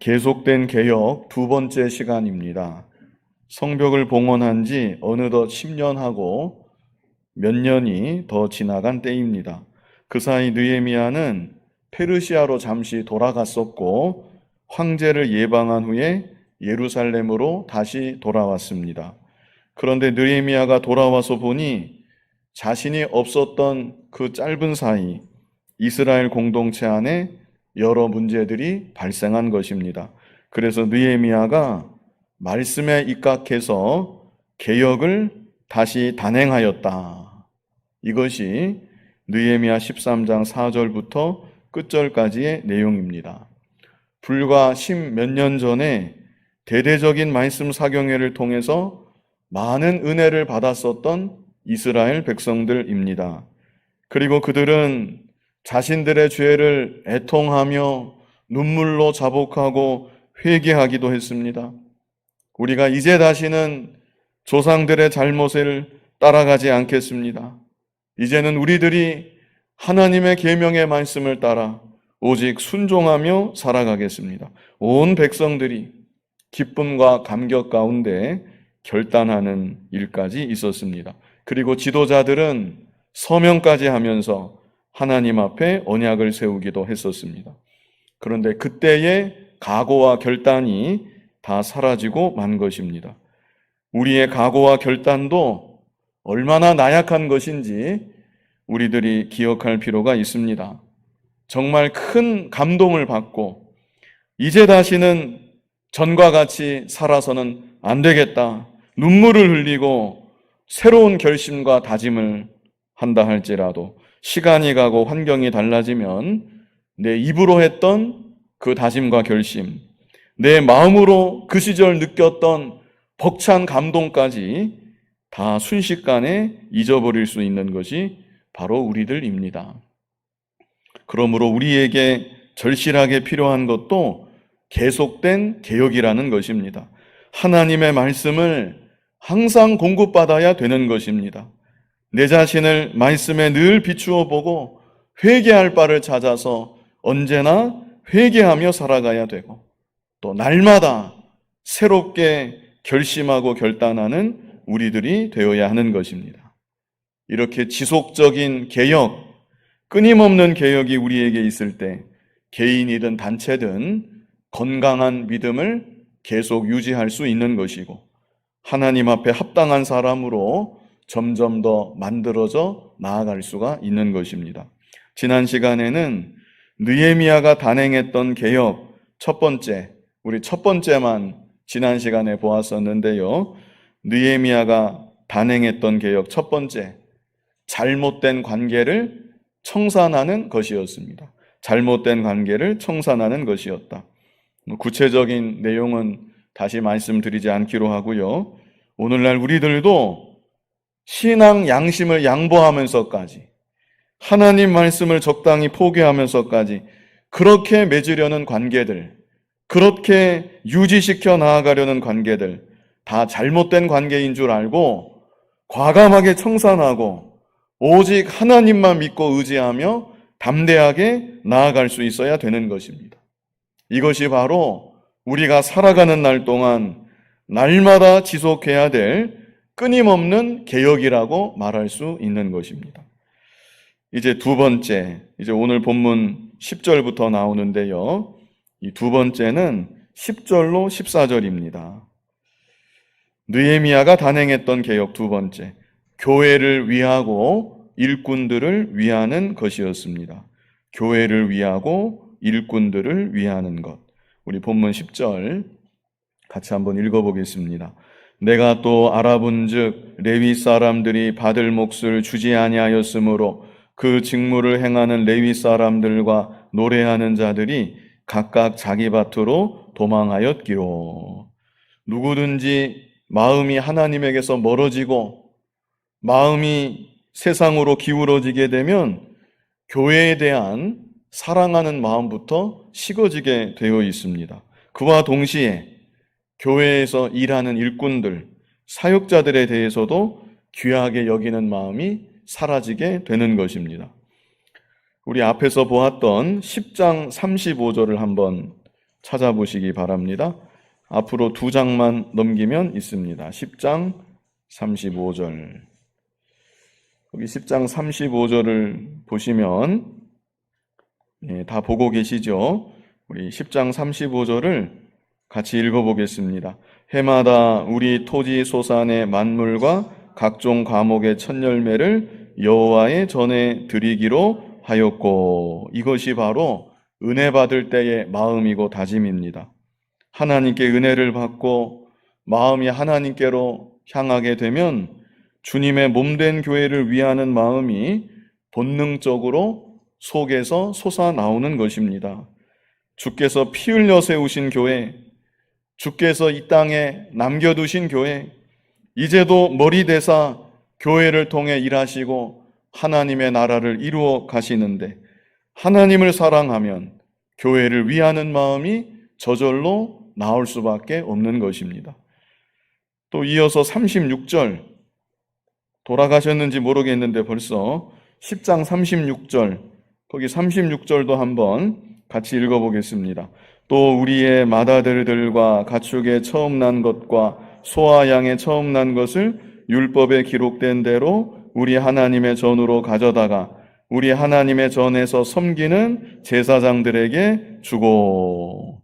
계속된 개혁 두 번째 시간입니다. 성벽을 봉헌한 지 어느덧 10년하고 몇 년이 더 지나간 때입니다. 그 사이 느헤미야는 페르시아로 잠시 돌아갔었고 황제를 예방한 후에 예루살렘으로 다시 돌아왔습니다. 그런데 느헤미야가 돌아와서 보니 자신이 없었던 그 짧은 사이 이스라엘 공동체 안에 여러 문제들이 발생한 것입니다. 그래서 느헤미야가 말씀에 입각해서 개혁을 다시 단행하였다. 이것이 느헤미야 13장 4절부터 끝절까지의 내용입니다. 불과 10몇 년 전에 대대적인 말씀 사경회를 통해서 많은 은혜를 받았었던 이스라엘 백성들입니다. 그리고 그들은 자신들의 죄를 애통하며 눈물로 자복하고 회개하기도 했습니다. 우리가 이제 다시는 조상들의 잘못을 따라가지 않겠습니다. 이제는 우리들이 하나님의 계명의 말씀을 따라 오직 순종하며 살아가겠습니다. 온 백성들이 기쁨과 감격 가운데 결단하는 일까지 있었습니다. 그리고 지도자들은 서명까지 하면서 하나님 앞에 언약을 세우기도 했었습니다. 그런데 그때의 각오와 결단이 다 사라지고 만 것입니다. 우리의 각오와 결단도 얼마나 나약한 것인지 우리들이 기억할 필요가 있습니다. 정말 큰 감동을 받고 이제 다시는 전과 같이 살아서는 안 되겠다. 눈물을 흘리고 새로운 결심과 다짐을 한다 할지라도 시간이 가고 환경이 달라지면 내 입으로 했던 그 다짐과 결심, 내 마음으로 그 시절 느꼈던 벅찬 감동까지 다 순식간에 잊어버릴 수 있는 것이 바로 우리들입니다. 그러므로 우리에게 절실하게 필요한 것도 계속된 개혁이라는 것입니다. 하나님의 말씀을 항상 공급받아야 되는 것입니다. 내 자신을 말씀에 늘 비추어 보고 회개할 바를 찾아서 언제나 회개하며 살아가야 되고 또 날마다 새롭게 결심하고 결단하는 우리들이 되어야 하는 것입니다. 이렇게 지속적인 개혁, 끊임없는 개혁이 우리에게 있을 때 개인이든 단체든 건강한 믿음을 계속 유지할 수 있는 것이고 하나님 앞에 합당한 사람으로 점점 더 만들어져 나아갈 수가 있는 것입니다. 지난 시간에는 느헤미야가 단행했던 개혁 첫 번째, 우리 첫 번째만 지난 시간에 보았었는데요. 느헤미야가 단행했던 개혁 첫 번째, 잘못된 관계를 청산하는 것이었습니다. 잘못된 관계를 청산하는 것이었다. 구체적인 내용은 다시 말씀드리지 않기로 하고요. 오늘날 우리들도 신앙 양심을 양보하면서까지 하나님 말씀을 적당히 포기하면서까지 그렇게 맺으려는 관계들, 그렇게 유지시켜 나아가려는 관계들 다 잘못된 관계인 줄 알고 과감하게 청산하고 오직 하나님만 믿고 의지하며 담대하게 나아갈 수 있어야 되는 것입니다. 이것이 바로 우리가 살아가는 날 동안 날마다 지속해야 될 끊임없는 개혁이라고 말할 수 있는 것입니다. 이제 두 번째, 이제 오늘 본문 10절부터 나오는데요. 이 두 번째는 10절로 14절입니다. 느헤미야가 단행했던 개혁 두 번째, 교회를 위하고 일꾼들을 위하는 것이었습니다. 교회를 위하고 일꾼들을 위하는 것. 우리 본문 10절 같이 한번 읽어보겠습니다. 내가 또 알아본즉 레위 사람들이 받을 몫을 주지 아니하였으므로 그 직무를 행하는 레위 사람들과 노래하는 자들이 각각 자기 밭으로 도망하였기로. 누구든지 마음이 하나님에게서 멀어지고 마음이 세상으로 기울어지게 되면 교회에 대한 사랑하는 마음부터 식어지게 되어 있습니다. 그와 동시에 교회에서 일하는 일꾼들, 사역자들에 대해서도 귀하게 여기는 마음이 사라지게 되는 것입니다. 우리 앞에서 보았던 10장 35절을 한번 찾아보시기 바랍니다. 앞으로 2장만 넘기면 있습니다. 10장 35절. 여기 10장 35절을 보시면 다 보고 계시죠? 우리 10장 35절을 같이 읽어보겠습니다. 해마다 우리 토지 소산의 만물과 각종 과목의 첫 열매를 여호와의 전에 드리기로 하였고, 이것이 바로 은혜 받을 때의 마음이고 다짐입니다. 하나님께 은혜를 받고 마음이 하나님께로 향하게 되면 주님의 몸된 교회를 위하는 마음이 본능적으로 속에서 솟아나오는 것입니다. 주께서 피 흘려 세우신 교회, 주께서 이 땅에 남겨두신 교회, 이제도 머리 대사 교회를 통해 일하시고 하나님의 나라를 이루어 가시는데, 하나님을 사랑하면 교회를 위하는 마음이 저절로 나올 수밖에 없는 것입니다. 또 이어서 36절, 돌아가셨는지 모르겠는데 벌써 10장 36절, 거기 36절도 한번 같이 읽어보겠습니다. 또 우리의 맏아들들과 가축의 처음 난 것과 소와 양의 처음 난 것을 율법에 기록된 대로 우리 하나님의 전으로 가져다가 우리 하나님의 전에서 섬기는 제사장들에게 주고.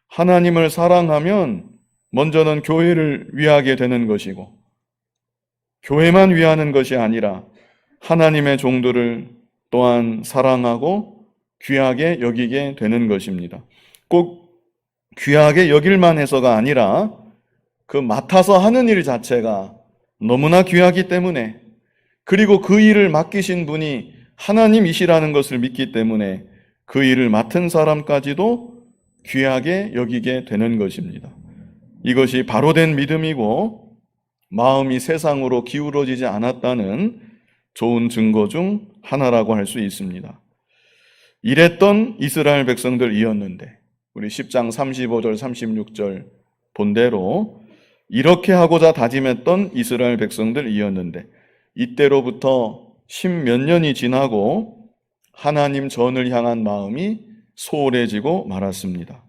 하나님을 사랑하면 먼저는 교회를 위하게 되는 것이고, 교회만 위하는 것이 아니라 하나님의 종들을 또한 사랑하고 귀하게 여기게 되는 것입니다. 꼭 귀하게 여길만 해서가 아니라 그 맡아서 하는 일 자체가 너무나 귀하기 때문에, 그리고 그 일을 맡기신 분이 하나님이시라는 것을 믿기 때문에 그 일을 맡은 사람까지도 귀하게 여기게 되는 것입니다. 이것이 바로 된 믿음이고 마음이 세상으로 기울어지지 않았다는 좋은 증거 중 하나라고 할 수 있습니다. 이랬던 이스라엘 백성들이었는데, 우리 10장 35절 36절 본대로 이렇게 하고자 다짐했던 이스라엘 백성들이었는데, 이때로부터 10몇 년이 지나고 하나님 전을 향한 마음이 소홀해지고 말았습니다.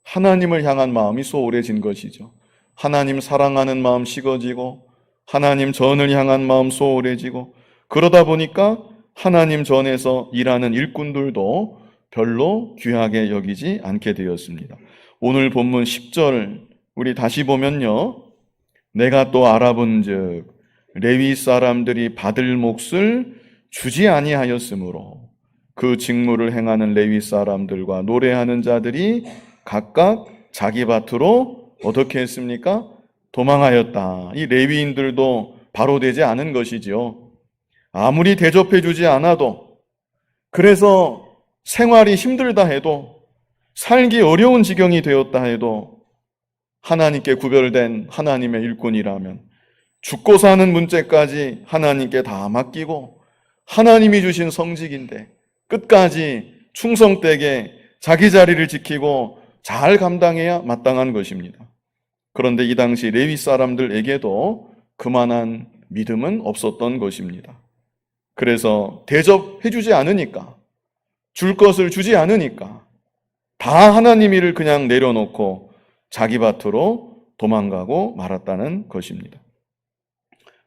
하나님을 향한 마음이 소홀해진 것이죠. 하나님 사랑하는 마음 식어지고 하나님 전을 향한 마음 소홀해지고, 그러다 보니까 하나님 전에서 일하는 일꾼들도 별로 귀하게 여기지 않게 되었습니다. 오늘 본문 10절 우리 다시 보면요, 내가 또 알아본즉 레위 사람들이 받을 몫을 주지 아니하였으므로 그 직무를 행하는 레위 사람들과 노래하는 자들이 각각 자기 밭으로 어떻게 했습니까? 도망하였다. 이 레위인들도 바로 되지 않은 것이지요. 아무리 대접해 주지 않아도, 그래서 생활이 힘들다 해도, 살기 어려운 지경이 되었다 해도 하나님께 구별된 하나님의 일꾼이라면 죽고 사는 문제까지 하나님께 다 맡기고 하나님이 주신 성직인데 끝까지 충성되게 자기 자리를 지키고 잘 감당해야 마땅한 것입니다. 그런데 이 당시 레위 사람들에게도 그만한 믿음은 없었던 것입니다. 그래서 대접해 주지 않으니까, 줄 것을 주지 않으니까 다 하나님 일을 그냥 내려놓고 자기 밭으로 도망가고 말았다는 것입니다.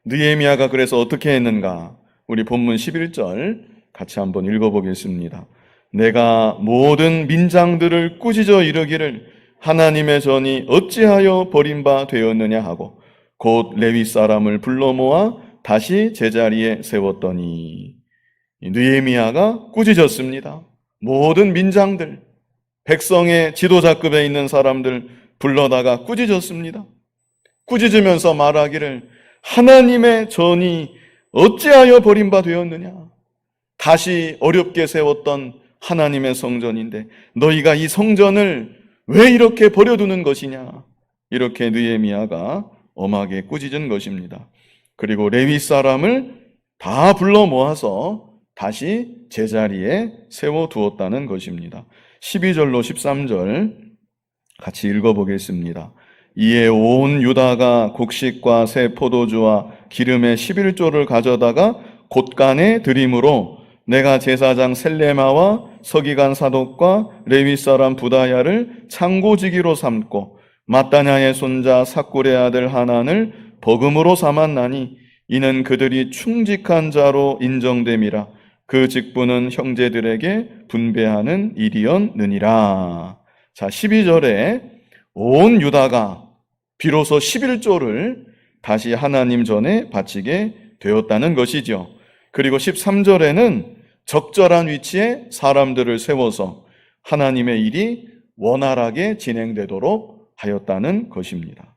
느헤미야가 그래서 어떻게 했는가? 우리 본문 11절 같이 한번 읽어보겠습니다. 내가 모든 민장들을 꾸짖어 이르기를 하나님의 전이 어찌하여 버린 바 되었느냐 하고 곧 레위 사람을 불러 모아 다시 제자리에 세웠더니, 느헤미야가 꾸짖었습니다. 모든 민장들, 백성의 지도자급에 있는 사람들 불러다가 꾸짖었습니다. 꾸짖으면서 말하기를 하나님의 전이 어찌하여 버린 바 되었느냐. 다시 어렵게 세웠던 하나님의 성전인데 너희가 이 성전을 왜 이렇게 버려두는 것이냐. 이렇게 느헤미야가 엄하게 꾸짖은 것입니다. 그리고 레위 사람을 다 불러 모아서 다시 제자리에 세워두었다는 것입니다. 12절로 13절 같이 읽어보겠습니다. 이에 온 유다가 곡식과 새 포도주와 기름의 11조를 가져다가 곳간에 드림으로 내가 제사장 셀레마와 서기관 사독과 레위 사람 부다야를 창고지기로 삼고 마따냐의 손자 삭굴의 아들 하난을 버금으로 삼았나니 이는 그들이 충직한 자로 인정됨이라. 그 직분은 형제들에게 분배하는 일이었느니라. 자, 12절에 온 유다가 비로소 11조를 다시 하나님 전에 바치게 되었다는 것이죠. 그리고 13절에는 적절한 위치에 사람들을 세워서 하나님의 일이 원활하게 진행되도록 하였다는 것입니다.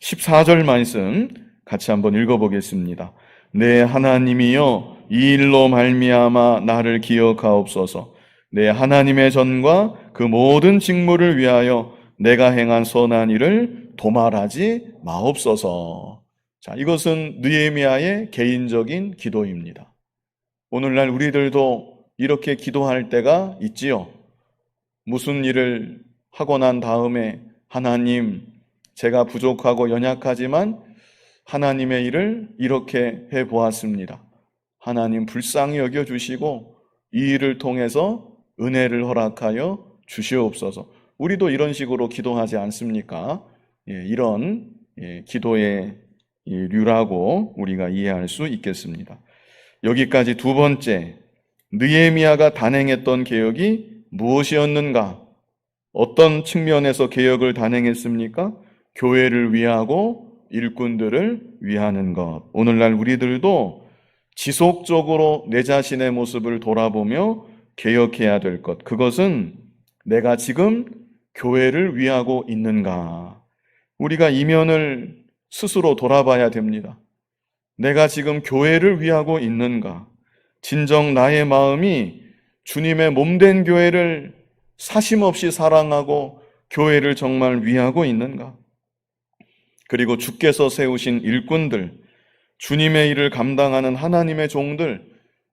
14절 말씀 같이 한번 읽어보겠습니다. 내 하나님이여 이 일로 말미암아 나를 기억하옵소서. 내 하나님의 전과 그 모든 직무를 위하여 내가 행한 선한 일을 도말하지 마옵소서. 자, 이것은 느헤미야의 개인적인 기도입니다. 오늘날 우리들도 이렇게 기도할 때가 있지요. 무슨 일을 하고 난 다음에 하나님, 제가 부족하고 연약하지만 하나님의 일을 이렇게 해보았습니다. 하나님 불쌍히 여겨주시고 이 일을 통해서 은혜를 허락하여 주시옵소서. 우리도 이런 식으로 기도하지 않습니까? 이런 기도의 류라고 우리가 이해할 수 있겠습니다. 여기까지 두 번째, 느헤미야가 단행했던 개혁이 무엇이었는가? 어떤 측면에서 개혁을 단행했습니까? 교회를 위하고 일꾼들을 위하는 것. 오늘날 우리들도 지속적으로 내 자신의 모습을 돌아보며 개혁해야 될 것. 그것은 내가 지금 교회를 위하고 있는가? 우리가 이면을 스스로 돌아봐야 됩니다. 내가 지금 교회를 위하고 있는가? 진정 나의 마음이 주님의 몸된 교회를 사심없이 사랑하고 교회를 정말 위하고 있는가? 그리고 주께서 세우신 일꾼들, 주님의 일을 감당하는 하나님의 종들,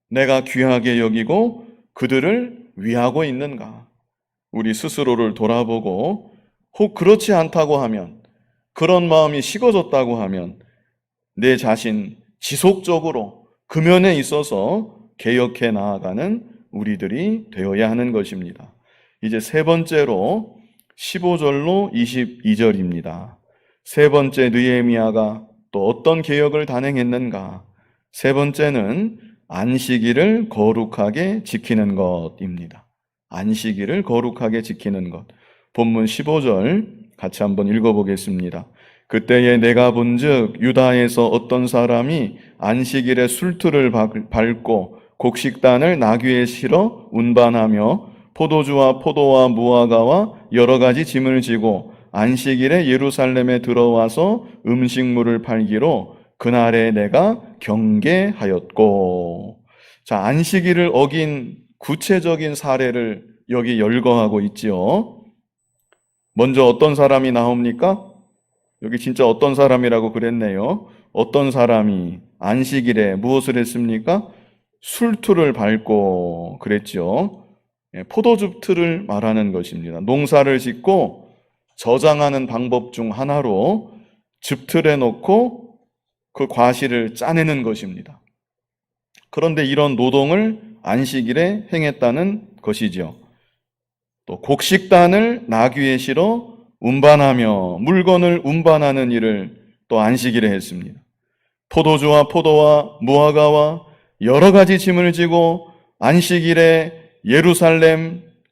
내가 귀하게 여기고 그들을 위하고 있는가? 우리 스스로를 돌아보고 혹 그렇지 않다고 하면, 그런 마음이 식어졌다고 하면 내 자신 지속적으로 금연에 있어서 개혁해 나아가는 우리들이 되어야 하는 것입니다. 이제 세 번째로 15절로 22절입니다. 세 번째 느헤미야가 또 어떤 개혁을 단행했는가? 세 번째는 안식일을 거룩하게 지키는 것입니다. 안식일을 거룩하게 지키는 것. 본문 15절 같이 한번 읽어보겠습니다. 그때에 내가 본즉 유다에서 어떤 사람이 안식일에 술틀을 밟고 곡식단을 나귀에 실어 운반하며 포도주와 포도와 무화과와 여러 가지 짐을 지고 안식일에 예루살렘에 들어와서 음식물을 팔기로 그날에 내가 경계하였고. 자, 안식일을 어긴 구체적인 사례를 여기 열거하고 있지요. 먼저 어떤 사람이 나옵니까? 여기 진짜 어떤 사람이라고 그랬네요. 어떤 사람이 안식일에 무엇을 했습니까? 술틀을 밟고 그랬죠. 포도주 틀을 말하는 것입니다. 농사를 짓고 저장하는 방법 중 하나로 즙틀에 넣고 그 과실을 짜내는 것입니다. 그런데 이런 노동을 안식일에 행했다는 것이죠. 또 곡식단을 나귀에 실어 운반하며 물건을 운반하는 일을 또 안식일에 했습니다. 포도주와 포도와 무화과와 여러 가지 짐을 지고 안식일에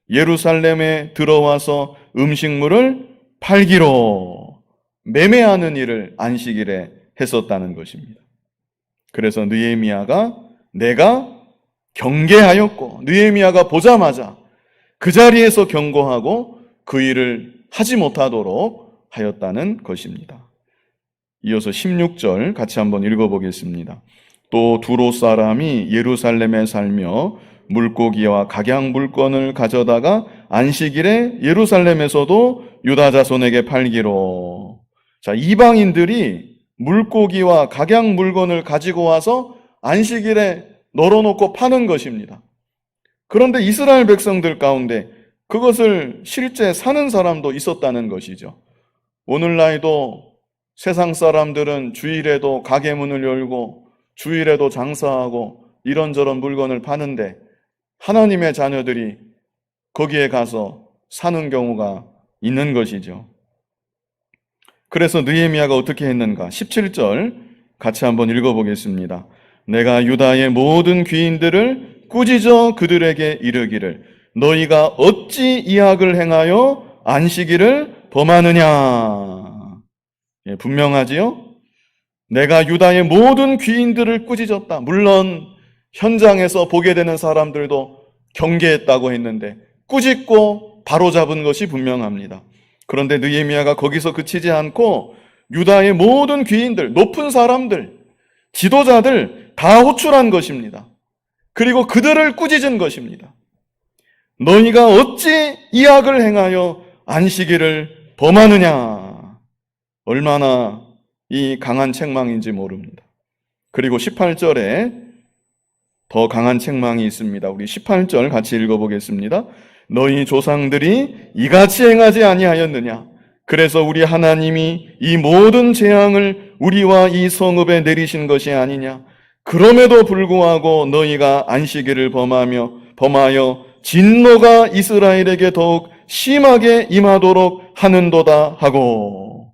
예루살렘에 들어와서 음식물을 팔기로 매매하는 일을 안식일에 했었다는 것입니다. 그래서 느헤미야가 내가 경계하였고, 느헤미야가 보자마자 그 자리에서 경고하고 그 일을 하지 못하도록 하였다는 것입니다. 이어서 16절 같이 한번 읽어보겠습니다. 또 두로 사람이 예루살렘에 살며 물고기와 각양 물건을 가져다가 안식일에 예루살렘에서도 유다 자손에게 팔기로. 자, 이방인들이 물고기와 각양 물건을 가지고 와서 안식일에 널어놓고 파는 것입니다. 그런데 이스라엘 백성들 가운데 그것을 실제 사는 사람도 있었다는 것이죠. 오늘날도 세상 사람들은 주일에도 가게 문을 열고 주일에도 장사하고 이런저런 물건을 파는데 하나님의 자녀들이 거기에 가서 사는 경우가 있는 것이죠. 그래서 느헤미야가 어떻게 했는가? 17절 같이 한번 읽어보겠습니다. 내가 유다의 모든 귀인들을 꾸짖어 그들에게 이르기를 너희가 어찌 이 악을 행하여 안식일을 범하느냐. 예, 분명하지요? 내가 유다의 모든 귀인들을 꾸짖었다. 물론 현장에서 보게 되는 사람들도 경계했다고 했는데 꾸짖고 바로잡은 것이 분명합니다. 그런데 느헤미야가 거기서 그치지 않고 유다의 모든 귀인들, 높은 사람들, 지도자들 다 호출한 것입니다. 그리고 그들을 꾸짖은 것입니다. 너희가 어찌 이 악을 행하여 안식일을 범하느냐. 얼마나 이 강한 책망인지 모릅니다. 그리고 18절에 더 강한 책망이 있습니다. 우리 18절 같이 읽어보겠습니다. 너희 조상들이 이같이 행하지 아니하였느냐? 그래서 우리 하나님이 이 모든 재앙을 우리와 이 성읍에 내리신 것이 아니냐? 그럼에도 불구하고 너희가 안식일을 범하여 진노가 이스라엘에게 더욱 심하게 임하도록 하는도다 하고.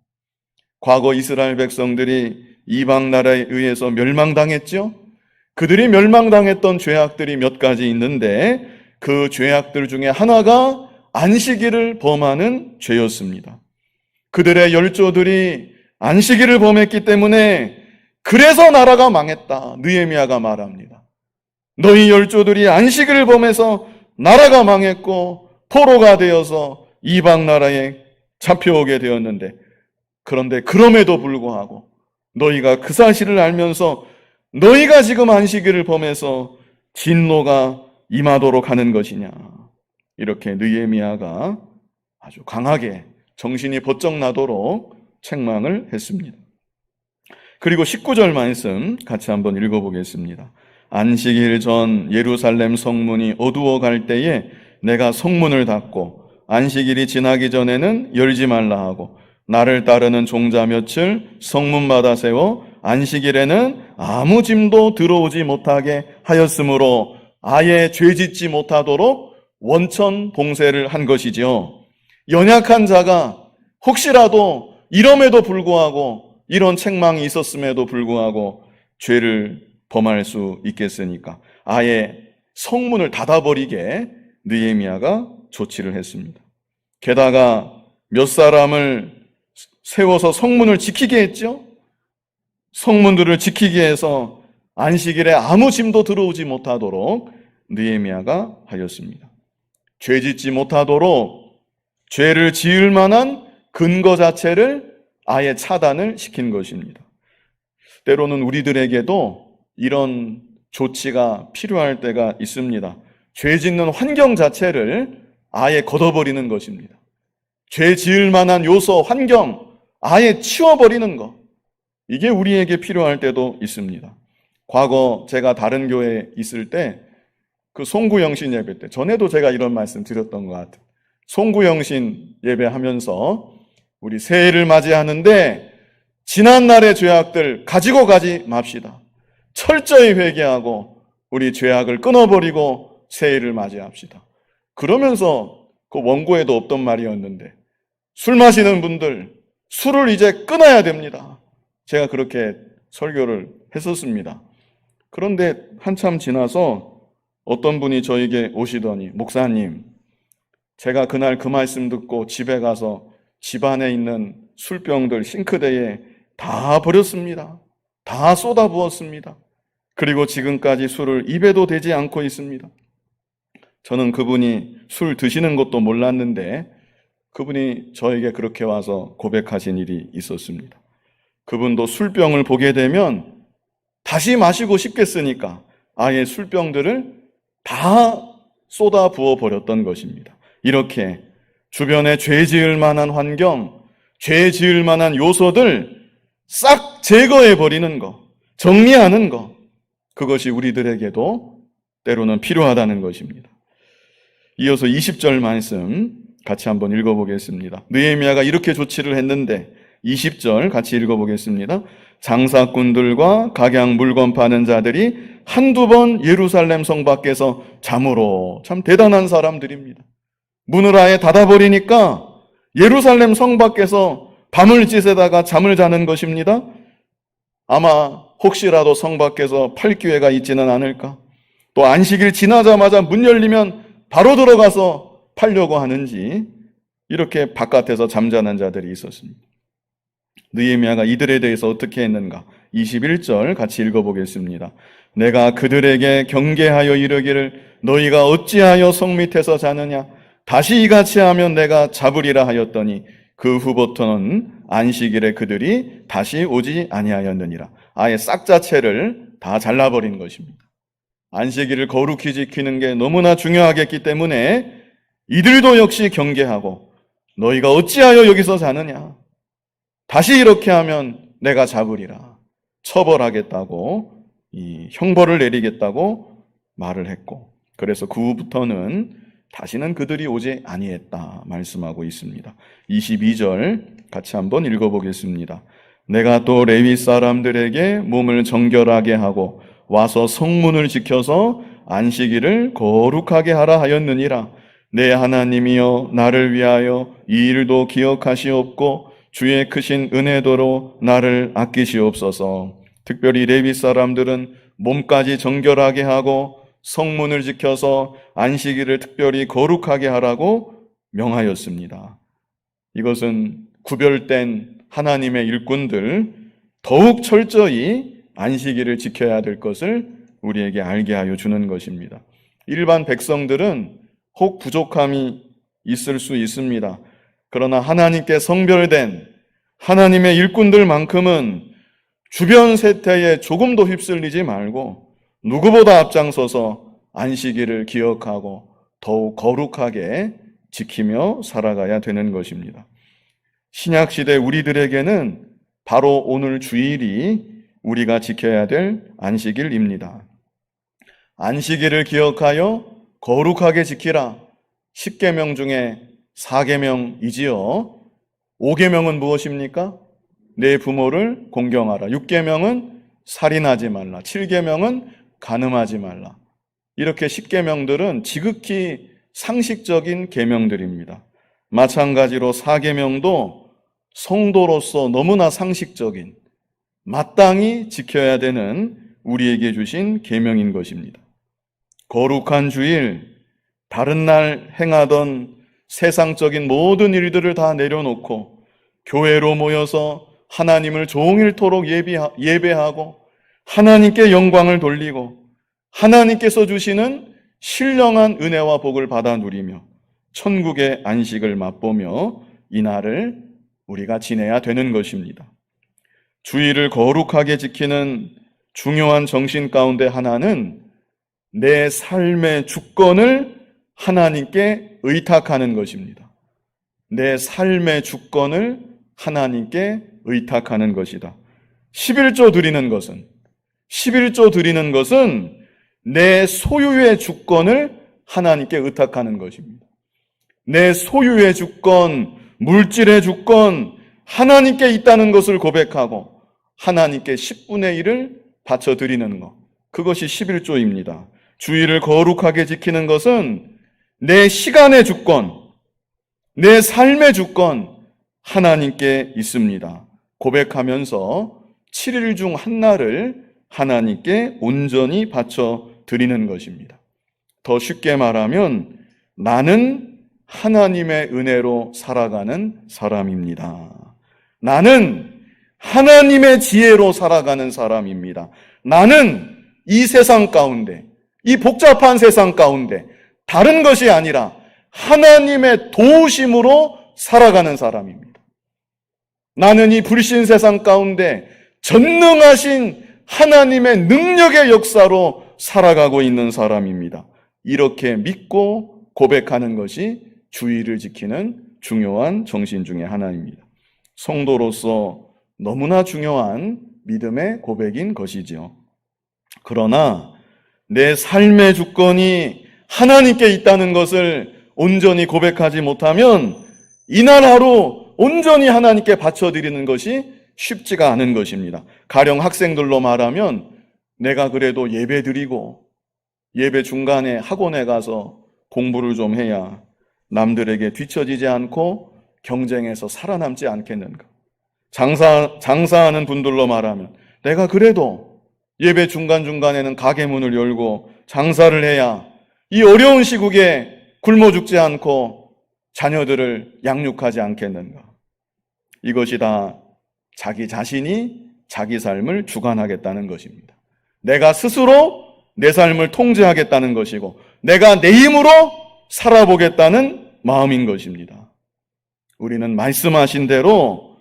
과거 이스라엘 백성들이 이방 나라에 의해서 멸망당했죠? 그들이 멸망당했던 죄악들이 몇 가지 있는데 그 죄악들 중에 하나가 안식일을 범하는 죄였습니다. 그들의 열조들이 안식일을 범했기 때문에 그래서 나라가 망했다. 느헤미야가 말합니다. 너희 열조들이 안식일을 범해서 나라가 망했고 포로가 되어서 이방 나라에 잡혀오게 되었는데 그런데 그럼에도 불구하고 너희가 그 사실을 알면서 너희가 지금 안식일을 범해서 진노가 임하도록 하는 것이냐. 이렇게 느헤미야가 아주 강하게 정신이 번쩍 나도록 책망을 했습니다. 그리고 19절 말씀 같이 한번 읽어보겠습니다. 안식일 전 예루살렘 성문이 어두워 갈 때에 내가 성문을 닫고 안식일이 지나기 전에는 열지 말라 하고 나를 따르는 종자 며칠 성문마다 세워 안식일에는 아무 짐도 들어오지 못하게 하였으므로 아예 죄짓지 못하도록 원천 봉쇄를 한 것이지요. 연약한 자가 혹시라도 이럼에도 불구하고 이런 책망이 있었음에도 불구하고 죄를 범할 수 있겠으니까 아예 성문을 닫아버리게 느헤미야가 조치를 했습니다. 게다가 몇 사람을 세워서 성문을 지키게 했죠. 성문들을 지키게 해서 안식일에 아무 짐도 들어오지 못하도록 느헤미야가 하였습니다. 죄 짓지 못하도록 죄를 지을 만한 근거 자체를 아예 차단을 시킨 것입니다. 때로는 우리들에게도 이런 조치가 필요할 때가 있습니다. 죄 짓는 환경 자체를 아예 걷어버리는 것입니다. 죄 지을 만한 요소, 환경 아예 치워버리는 것. 이게 우리에게 필요할 때도 있습니다. 과거 제가 다른 교회에 있을 때 그 송구영신 예배 때 전에도 제가 이런 말씀 드렸던 것 같아요. 송구영신 예배하면서 우리 새해를 맞이하는데 지난날의 죄악들 가지고 가지 맙시다. 철저히 회개하고 우리 죄악을 끊어버리고 새해를 맞이합시다. 그러면서 그 원고에도 없던 말이었는데 술 마시는 분들 술을 이제 끊어야 됩니다. 제가 그렇게 설교를 했었습니다. 그런데 한참 지나서 어떤 분이 저에게 오시더니 목사님, 제가 그날 그 말씀 듣고 집에 가서 집안에 있는 술병들 싱크대에 다 버렸습니다. 다 쏟아부었습니다. 그리고 지금까지 술을 입에도 대지 않고 있습니다. 저는 그분이 술 드시는 것도 몰랐는데 그분이 저에게 그렇게 와서 고백하신 일이 있었습니다. 그분도 술병을 보게 되면 다시 마시고 싶겠으니까 아예 술병들을 다 쏟아 부어 버렸던 것입니다. 이렇게 주변에 죄 지을 만한 환경, 죄 지을 만한 요소들 싹 제거해 버리는 것, 정리하는 것, 그것이 우리들에게도 때로는 필요하다는 것입니다. 이어서 20절 말씀 같이 한번 읽어보겠습니다. 느헤미야가 이렇게 조치를 했는데 20절 같이 읽어보겠습니다. 장사꾼들과 각양 물건 파는 자들이 한두 번 예루살렘 성 밖에서 잠으로, 참 대단한 사람들입니다. 문을 아예 닫아버리니까 예루살렘 성 밖에서 밤을 지새다가 잠을 자는 것입니다. 아마 혹시라도 성 밖에서 팔 기회가 있지는 않을까? 또 안식일 지나자마자 문 열리면 바로 들어가서 팔려고 하는지 이렇게 바깥에서 잠자는 자들이 있었습니다. 느헤미야가 이들에 대해서 어떻게 했는가? 21절 같이 읽어보겠습니다. 내가 그들에게 경계하여 이르기를 너희가 어찌하여 성 밑에서 자느냐? 다시 이같이 하면 내가 잡으리라 하였더니 그 후부터는 안식일에 그들이 다시 오지 아니하였느니라. 아예 싹 자체를 다 잘라버린 것입니다. 안식일을 거룩히 지키는 게 너무나 중요하겠기 때문에 이들도 역시 경계하고 너희가 어찌하여 여기서 자느냐? 다시 이렇게 하면 내가 잡으리라. 처벌하겠다고, 이 형벌을 내리겠다고 말을 했고, 그래서 그 후부터는 다시는 그들이 오지 아니했다 말씀하고 있습니다. 22절 같이 한번 읽어보겠습니다. 내가 또 레위 사람들에게 몸을 정결하게 하고 와서 성문을 지켜서 안식일을 거룩하게 하라 하였느니라. 내 하나님이여 나를 위하여 이 일도 기억하시옵고 주의 크신 은혜도로 나를 아끼시옵소서. 특별히 레위 사람들은 몸까지 정결하게 하고 성문을 지켜서 안식일을 특별히 거룩하게 하라고 명하였습니다. 이것은 구별된 하나님의 일꾼들 더욱 철저히 안식일을 지켜야 될 것을 우리에게 알게 하여 주는 것입니다. 일반 백성들은 혹 부족함이 있을 수 있습니다. 그러나 하나님께 성별된 하나님의 일꾼들만큼은 주변 세태에 조금도 휩쓸리지 말고 누구보다 앞장서서 안식일을 기억하고 더욱 거룩하게 지키며 살아가야 되는 것입니다. 신약시대 우리들에게는 바로 오늘 주일이 우리가 지켜야 될 안식일입니다. 안식일을 기억하여 거룩하게 지키라. 10계명 중에 4계명이지요. 5계명은 무엇입니까? 내 부모를 공경하라. 6계명은 살인하지 말라. 7계명은 간음하지 말라. 이렇게 10계명들은 지극히 상식적인 계명들입니다. 마찬가지로 4계명도 성도로서 너무나 상식적인, 마땅히 지켜야 되는 우리에게 주신 계명인 것입니다. 거룩한 주일, 다른 날 행하던 세상적인 모든 일들을 다 내려놓고 교회로 모여서 하나님을 종일토록 예배하고 하나님께 영광을 돌리고 하나님께서 주시는 신령한 은혜와 복을 받아 누리며 천국의 안식을 맛보며 이 날을 우리가 지내야 되는 것입니다. 주일을 거룩하게 지키는 중요한 정신 가운데 하나는 내 삶의 주권을 하나님께 의탁하는 것입니다. 내 삶의 주권을 하나님께 의탁하는 것이다. 11조 드리는 것은 내 소유의 주권을 하나님께 의탁하는 것입니다. 내 소유의 주권, 물질의 주권, 하나님께 있다는 것을 고백하고 하나님께 10분의 1을 바쳐드리는 것, 그것이 11조입니다. 주일을 거룩하게 지키는 것은 내 시간의 주권, 내 삶의 주권, 하나님께 있습니다. 고백하면서 7일 중 한 날을 하나님께 온전히 바쳐드리는 것입니다. 더 쉽게 말하면 나는 하나님의 은혜로 살아가는 사람입니다. 나는 하나님의 지혜로 살아가는 사람입니다. 나는 이 세상 가운데, 이 복잡한 세상 가운데 다른 것이 아니라 하나님의 도우심으로 살아가는 사람입니다. 나는 이 불신 세상 가운데 전능하신 하나님의 능력의 역사로 살아가고 있는 사람입니다. 이렇게 믿고 고백하는 것이 주일을 지키는 중요한 정신 중에 하나입니다. 성도로서 너무나 중요한 믿음의 고백인 것이지요. 그러나 내 삶의 주권이 하나님께 있다는 것을 온전히 고백하지 못하면 이날 하루 온전히 하나님께 바쳐드리는 것이 쉽지가 않은 것입니다. 가령 학생들로 말하면 내가 그래도 예배 드리고 예배 중간에 학원에 가서 공부를 좀 해야 남들에게 뒤처지지 않고 경쟁에서 살아남지 않겠는가. 장사하는 분들로 말하면 내가 그래도 예배 중간중간에는 가게 문을 열고 장사를 해야 이 어려운 시국에 굶어 죽지 않고 자녀들을 양육하지 않겠는가. 이것이 다 자기 자신이 자기 삶을 주관하겠다는 것입니다. 내가 스스로 내 삶을 통제하겠다는 것이고 내가 내 힘으로 살아보겠다는 마음인 것입니다. 우리는 말씀하신 대로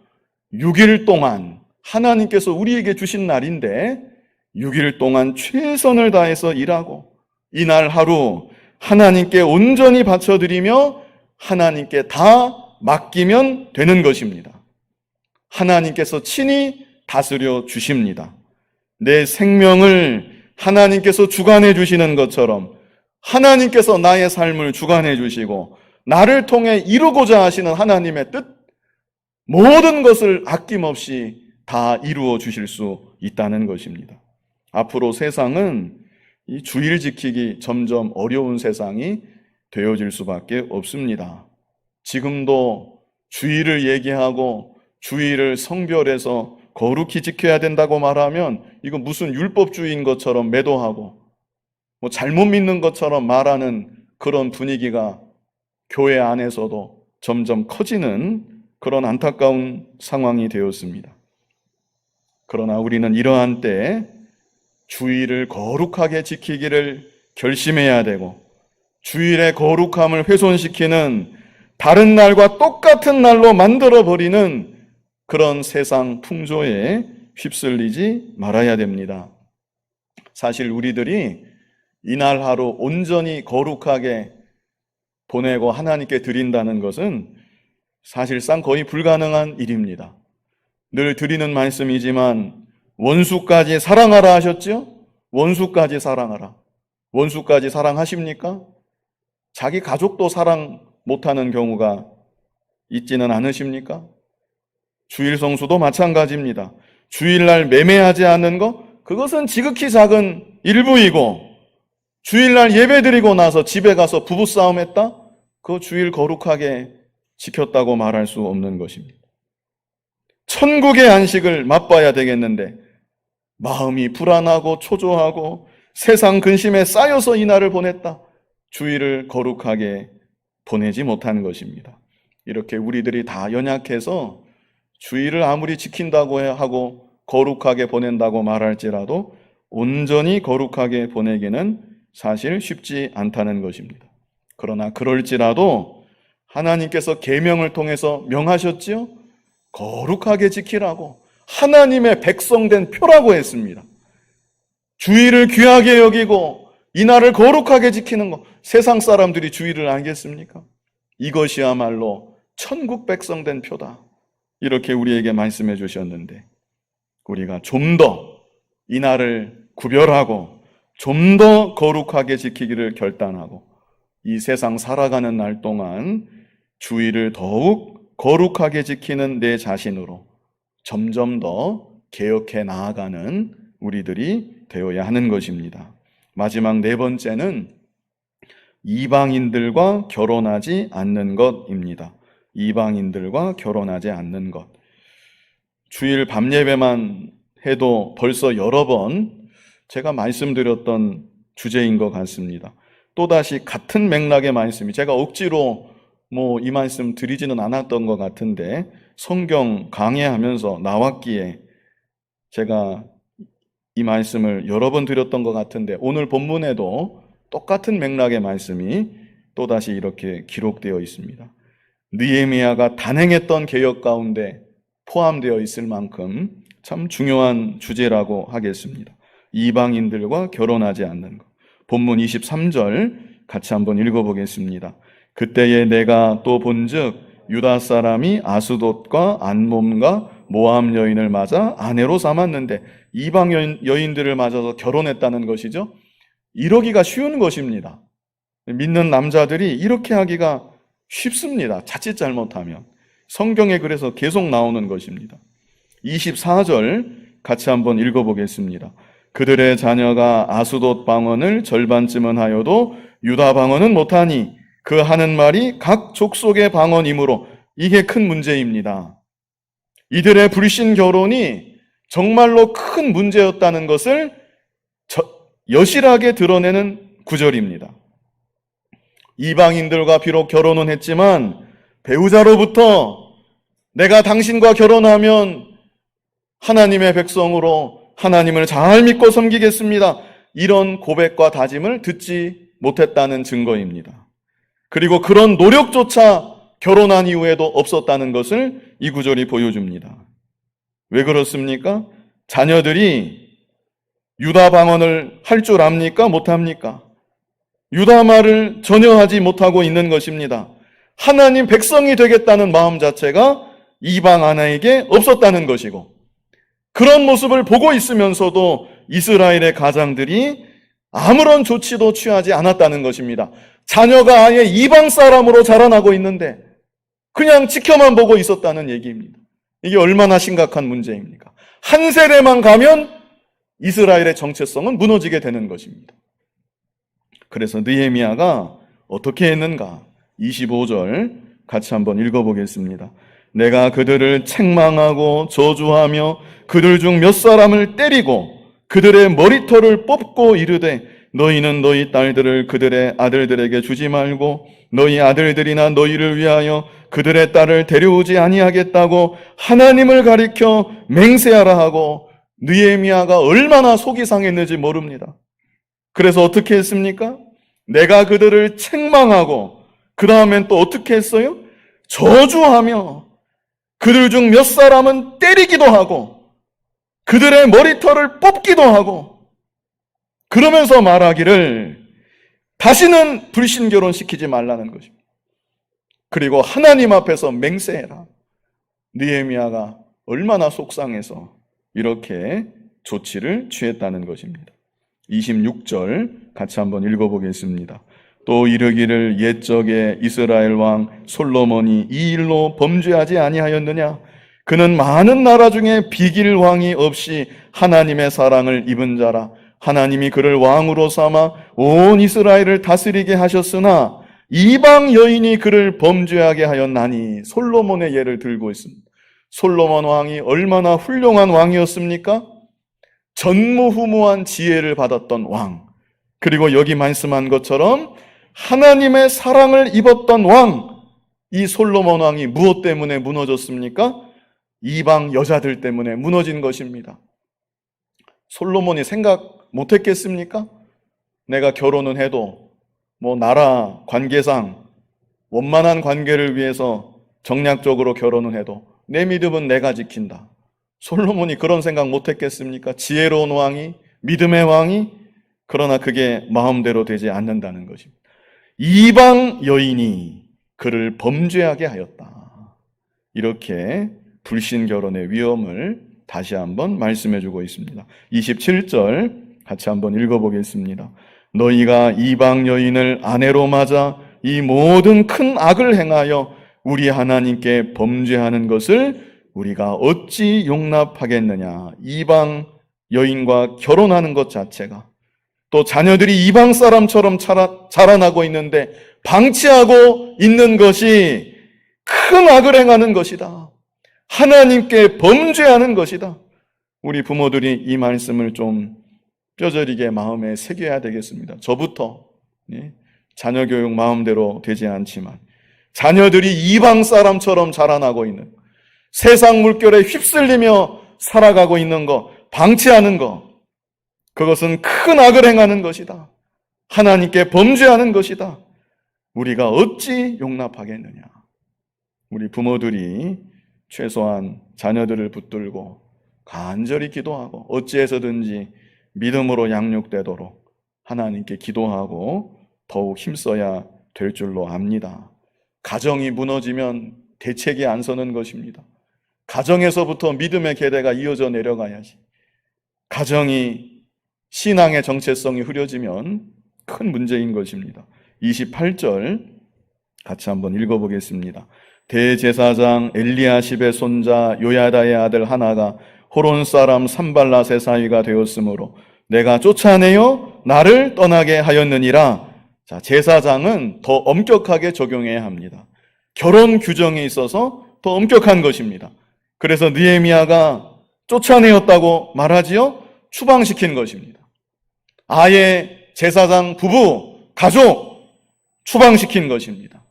6일 동안 하나님께서 우리에게 주신 날인데 6일 동안 최선을 다해서 일하고 이날 하루 하나님께 온전히 바쳐드리며 하나님께 다 맡기면 되는 것입니다. 하나님께서 친히 다스려 주십니다. 내 생명을 하나님께서 주관해 주시는 것처럼 하나님께서 나의 삶을 주관해 주시고 나를 통해 이루고자 하시는 하나님의 뜻, 모든 것을 아낌없이 다 이루어 주실 수 있다는 것입니다. 앞으로 세상은 이 주일 지키기 점점 어려운 세상이 되어질 수밖에 없습니다. 지금도 주일을 얘기하고 주일을 성별해서 거룩히 지켜야 된다고 말하면 이거 무슨 율법주의인 것처럼 매도하고 잘못 믿는 것처럼 말하는 그런 분위기가 교회 안에서도 점점 커지는 그런 안타까운 상황이 되었습니다. 그러나 우리는 이러한 때 주일을 거룩하게 지키기를 결심해야 되고 주일의 거룩함을 훼손시키는 다른 날과 똑같은 날로 만들어버리는 그런 세상 풍조에 휩쓸리지 말아야 됩니다. 사실 우리들이 이날 하루 온전히 거룩하게 보내고 하나님께 드린다는 것은 사실상 거의 불가능한 일입니다. 늘 드리는 말씀이지만 원수까지 사랑하라 하셨죠? 원수까지 사랑하라. 원수까지 사랑하십니까? 자기 가족도 사랑 못하는 경우가 있지는 않으십니까? 주일 성수도 마찬가지입니다. 주일날 매매하지 않는 것, 그것은 지극히 작은 일부이고 주일날 예배드리고 나서 집에 가서 부부싸움 했다? 그거 주일 거룩하게 지켰다고 말할 수 없는 것입니다. 천국의 안식을 맛봐야 되겠는데 마음이 불안하고 초조하고 세상 근심에 쌓여서 이날을 보냈다. 주일을 거룩하게 보내지 못한 것입니다. 이렇게 우리들이 다 연약해서 주일을 아무리 지킨다고 하고 거룩하게 보낸다고 말할지라도 온전히 거룩하게 보내기는 사실 쉽지 않다는 것입니다. 그러나 그럴지라도 하나님께서 계명을 통해서 명하셨지요? 거룩하게 지키라고 하나님의 백성된 표라고 했습니다. 주일을 귀하게 여기고 이날을 거룩하게 지키는 것, 세상 사람들이 주일을 알겠습니까? 이것이야말로 천국 백성된 표다. 이렇게 우리에게 말씀해 주셨는데 우리가 좀 더 이날을 구별하고 좀 더 거룩하게 지키기를 결단하고 이 세상 살아가는 날 동안 주일을 더욱 거룩하게 지키는 내 자신으로 점점 더 개혁해 나아가는 우리들이 되어야 하는 것입니다. 마지막 네 번째는 이방인들과 결혼하지 않는 것입니다. 이방인들과 결혼하지 않는 것. 주일 밤 예배만 해도 벌써 여러 번 제가 말씀드렸던 주제인 것 같습니다. 또다시 같은 맥락의 말씀이 제가 억지로 이 말씀 드리지는 않았던 것 같은데 성경 강해하면서 나왔기에 제가 이 말씀을 여러 번 드렸던 것 같은데 오늘 본문에도 똑같은 맥락의 말씀이 또다시 이렇게 기록되어 있습니다. 느헤미야가 단행했던 개혁 가운데 포함되어 있을 만큼 참 중요한 주제라고 하겠습니다. 이방인들과 결혼하지 않는 것. 본문 23절 같이 한번 읽어보겠습니다. 그때에 내가 또 본즉 유다 사람이 아스돗과 안몬과 모압 여인을 맞아 아내로 삼았는데 이방 여인들을 맞아서 결혼했다는 것이죠. 이러기가 쉬운 것입니다. 믿는 남자들이 이렇게 하기가 쉽습니다. 자칫 잘못하면. 성경에 그래서 계속 나오는 것입니다. 24절 같이 한번 읽어보겠습니다. 그들의 자녀가 아스돗 방언을 절반쯤은 하여도 유다 방언은 못하니 그 하는 말이 각 족속의 방언이므로 이게 큰 문제입니다. 이들의 불신 결혼이 정말로 큰 문제였다는 것을 여실하게 드러내는 구절입니다. 이방인들과 비록 결혼은 했지만 배우자로부터 내가 당신과 결혼하면 하나님의 백성으로 하나님을 잘 믿고 섬기겠습니다, 이런 고백과 다짐을 듣지 못했다는 증거입니다. 그리고 그런 노력조차 결혼한 이후에도 없었다는 것을 이 구절이 보여줍니다. 왜 그렇습니까? 자녀들이 유다 방언을 할 줄 압니까? 못합니까? 유다 말을 전혀 하지 못하고 있는 것입니다. 하나님 백성이 되겠다는 마음 자체가 이방 아내에게 없었다는 것이고, 그런 모습을 보고 있으면서도 이스라엘의 가장들이 아무런 조치도 취하지 않았다는 것입니다. 자녀가 아예 이방 사람으로 자라나고 있는데 그냥 지켜만 보고 있었다는 얘기입니다. 이게 얼마나 심각한 문제입니까? 한 세대만 가면 이스라엘의 정체성은 무너지게 되는 것입니다. 그래서 느헤미야가 어떻게 했는가? 25절 같이 한번 읽어보겠습니다. 내가 그들을 책망하고 저주하며 그들 중 몇 사람을 때리고 그들의 머리털을 뽑고 이르되 너희는 너희 딸들을 그들의 아들들에게 주지 말고 너희 아들들이나 너희를 위하여 그들의 딸을 데려오지 아니하겠다고 하나님을 가리켜 맹세하라 하고, 느헤미야가 얼마나 속이 상했는지 모릅니다. 그래서 어떻게 했습니까? 내가 그들을 책망하고 그 다음엔 또 어떻게 했어요? 저주하며 그들 중 몇 사람은 때리기도 하고 그들의 머리털을 뽑기도 하고, 그러면서 말하기를 다시는 불신결혼 시키지 말라는 것입니다. 그리고 하나님 앞에서 맹세해라. 느헤미야가 얼마나 속상해서 이렇게 조치를 취했다는 것입니다. 26절 같이 한번 읽어보겠습니다. 또 이르기를 옛적에 이스라엘 왕 솔로몬이 이 일로 범죄하지 아니하였느냐? 그는 많은 나라 중에 비길 왕이 없이 하나님의 사랑을 입은 자라. 하나님이 그를 왕으로 삼아 온 이스라엘을 다스리게 하셨으나 이방 여인이 그를 범죄하게 하였나니. 솔로몬의 예를 들고 있습니다. 솔로몬 왕이 얼마나 훌륭한 왕이었습니까? 전무후무한 지혜를 받았던 왕, 그리고 여기 말씀한 것처럼 하나님의 사랑을 입었던 왕. 이 솔로몬 왕이 무엇 때문에 무너졌습니까? 이방 여자들 때문에 무너진 것입니다. 솔로몬이 생각 못했겠습니까? 내가 결혼은 해도 나라 관계상 원만한 관계를 위해서 정략적으로 결혼은 해도 내 믿음은 내가 지킨다. 솔로몬이 그런 생각 못했겠습니까? 지혜로운 왕이, 믿음의 왕이. 그러나 그게 마음대로 되지 않는다는 것입니다. 이방 여인이 그를 범죄하게 하였다. 이렇게 불신결혼의 위험을 다시 한번 말씀해 주고 있습니다. 27절 같이 한번 읽어보겠습니다. 너희가 이방 여인을 아내로 맞아 이 모든 큰 악을 행하여 우리 하나님께 범죄하는 것을 우리가 어찌 용납하겠느냐. 이방 여인과 결혼하는 것 자체가, 또 자녀들이 이방 사람처럼 자라나고 있는데 방치하고 있는 것이 큰 악을 행하는 것이다. 하나님께 범죄하는 것이다. 우리 부모들이 이 말씀을 좀 뼈저리게 마음에 새겨야 되겠습니다. 저부터. 자녀 교육 마음대로 되지 않지만 자녀들이 이방 사람처럼 자라나고 있는, 세상 물결에 휩쓸리며 살아가고 있는 것, 방치하는 것, 그것은 큰 악을 행하는 것이다. 하나님께 범죄하는 것이다. 우리가 어찌 용납하겠느냐. 우리 부모들이 최소한 자녀들을 붙들고 간절히 기도하고 어찌해서든지 믿음으로 양육되도록 하나님께 기도하고 더욱 힘써야 될 줄로 압니다. 가정이 무너지면 대책이 안 서는 것입니다. 가정에서부터 믿음의 계대가 이어져 내려가야지. 가정이 신앙의 정체성이 흐려지면 큰 문제인 것입니다. 28절 같이 한번 읽어보겠습니다. 대제사장 엘리야십의 손자 요야다의 아들 하나가 호론 사람 산발랏의 사위가 되었으므로 내가 쫓아내어 나를 떠나게 하였느니라. 자, 제사장은 더 엄격하게 적용해야 합니다. 결혼 규정에 있어서 더 엄격한 것입니다. 그래서 느헤미야가 쫓아내었다고 말하지요? 추방시킨 것입니다. 아예 제사장 부부, 가족 추방시킨 것입니다.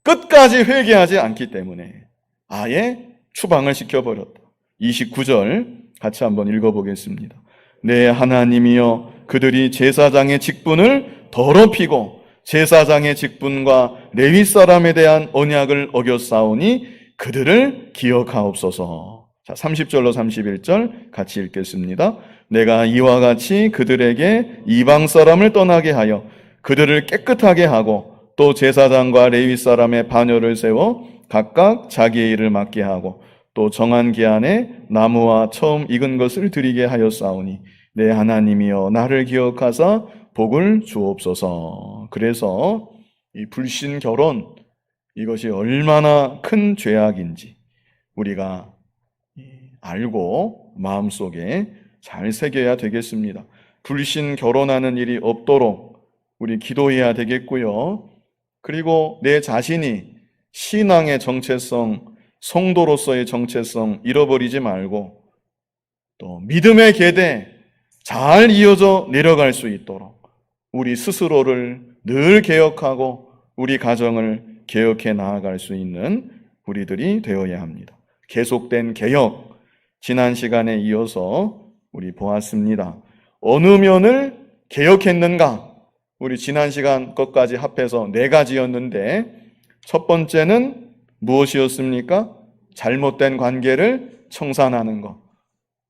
끝까지 회개하지 않기 때문에 아예 추방을 시켜버렸다. 29절 같이 한번 읽어보겠습니다. 내 하나님이여, 그들이 제사장의 직분을 더럽히고 제사장의 직분과 레위 사람에 대한 언약을 어겼사오니 그들을 기억하옵소서. 자, 30절로 31절 같이 읽겠습니다. 내가 이와 같이 그들에게 이방 사람을 떠나게 하여 그들을 깨끗하게 하고 또 제사장과 레위 사람의 반열을 세워 각각 자기의 일을 맡게 하고 또 정한 기한에 나무와 처음 익은 것을 드리게 하였사오니 내 하나님이여, 나를 기억하사 복을 주옵소서. 그래서 이 불신 결혼, 이것이 얼마나 큰 죄악인지 우리가 알고 마음속에 잘 새겨야 되겠습니다. 불신 결혼하는 일이 없도록 우리 기도해야 되겠고요. 그리고 내 자신이 신앙의 정체성, 성도로서의 정체성 잃어버리지 말고 또 믿음의 계대 잘 이어져 내려갈 수 있도록 우리 스스로를 늘 개혁하고 우리 가정을 개혁해 나아갈 수 있는 우리들이 되어야 합니다. 계속된 개혁, 지난 시간에 이어서 우리 보았습니다. 어느 면을 개혁했는가? 우리 지난 시간 것까지 합해서 4가지였는데 첫 번째는 무엇이었습니까? 잘못된 관계를 청산하는 것.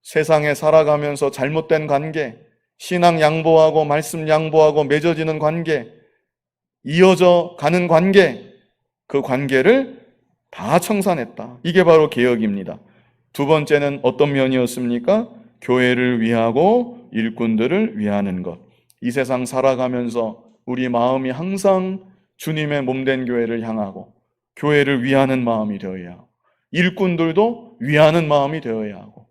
세상에 살아가면서 잘못된 관계, 신앙 양보하고 말씀 양보하고 맺어지는 관계, 이어져 가는 관계, 그 관계를 다 청산했다. 이게 바로 개혁입니다. 두 번째는 어떤 면이었습니까? 교회를 위하고 일꾼들을 위하는 것. 이 세상 살아가면서 우리 마음이 항상 주님의 몸된 교회를 향하고 교회를 위하는 마음이 되어야 하고 일꾼들도 위하는 마음이 되어야 하고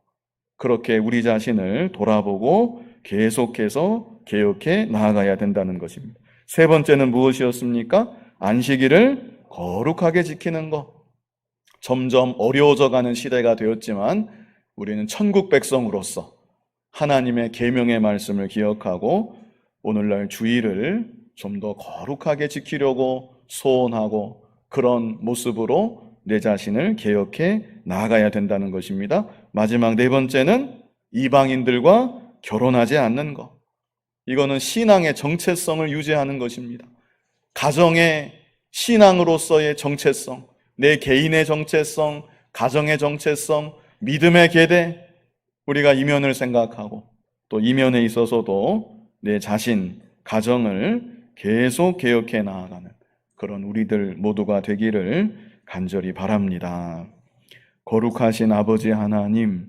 그렇게 우리 자신을 돌아보고 계속해서 개혁해 나아가야 된다는 것입니다. 세 번째는 무엇이었습니까? 안식일을 거룩하게 지키는 것. 점점 어려워져 가는 시대가 되었지만 우리는 천국 백성으로서 하나님의 계명의 말씀을 기억하고 오늘날 주일을 좀 더 거룩하게 지키려고 소원하고 그런 모습으로 내 자신을 개혁해 나아가야 된다는 것입니다. 마지막 4번째는 이방인들과 결혼하지 않는 것. 이거는 신앙의 정체성을 유지하는 것입니다. 가정의 신앙으로서의 정체성, 내 개인의 정체성, 가정의 정체성, 믿음의 계대, 우리가 이면을 생각하고 또 이면에 있어서도 내 자신, 가정을 계속 개혁해 나아가는 그런 우리들 모두가 되기를 간절히 바랍니다. 거룩하신 아버지 하나님,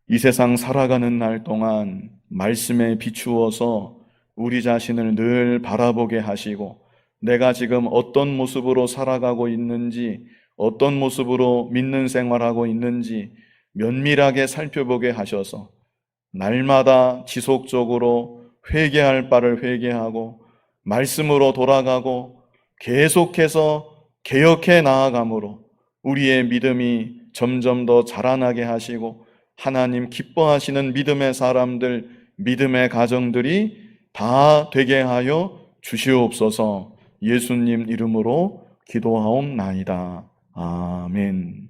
이 세상 살아가는 날 동안 말씀에 비추어서 우리 자신을 늘 바라보게 하시고 내가 지금 어떤 모습으로 살아가고 있는지, 어떤 모습으로 믿는 생활하고 있는지 면밀하게 살펴보게 하셔서 날마다 지속적으로 회개할 바를 회개하고 말씀으로 돌아가고 계속해서 개혁해 나아감으로 우리의 믿음이 점점 더 자라나게 하시고 하나님 기뻐하시는 믿음의 사람들, 믿음의 가정들이 다 되게 하여 주시옵소서. 예수님 이름으로 기도하옵나이다. 아멘.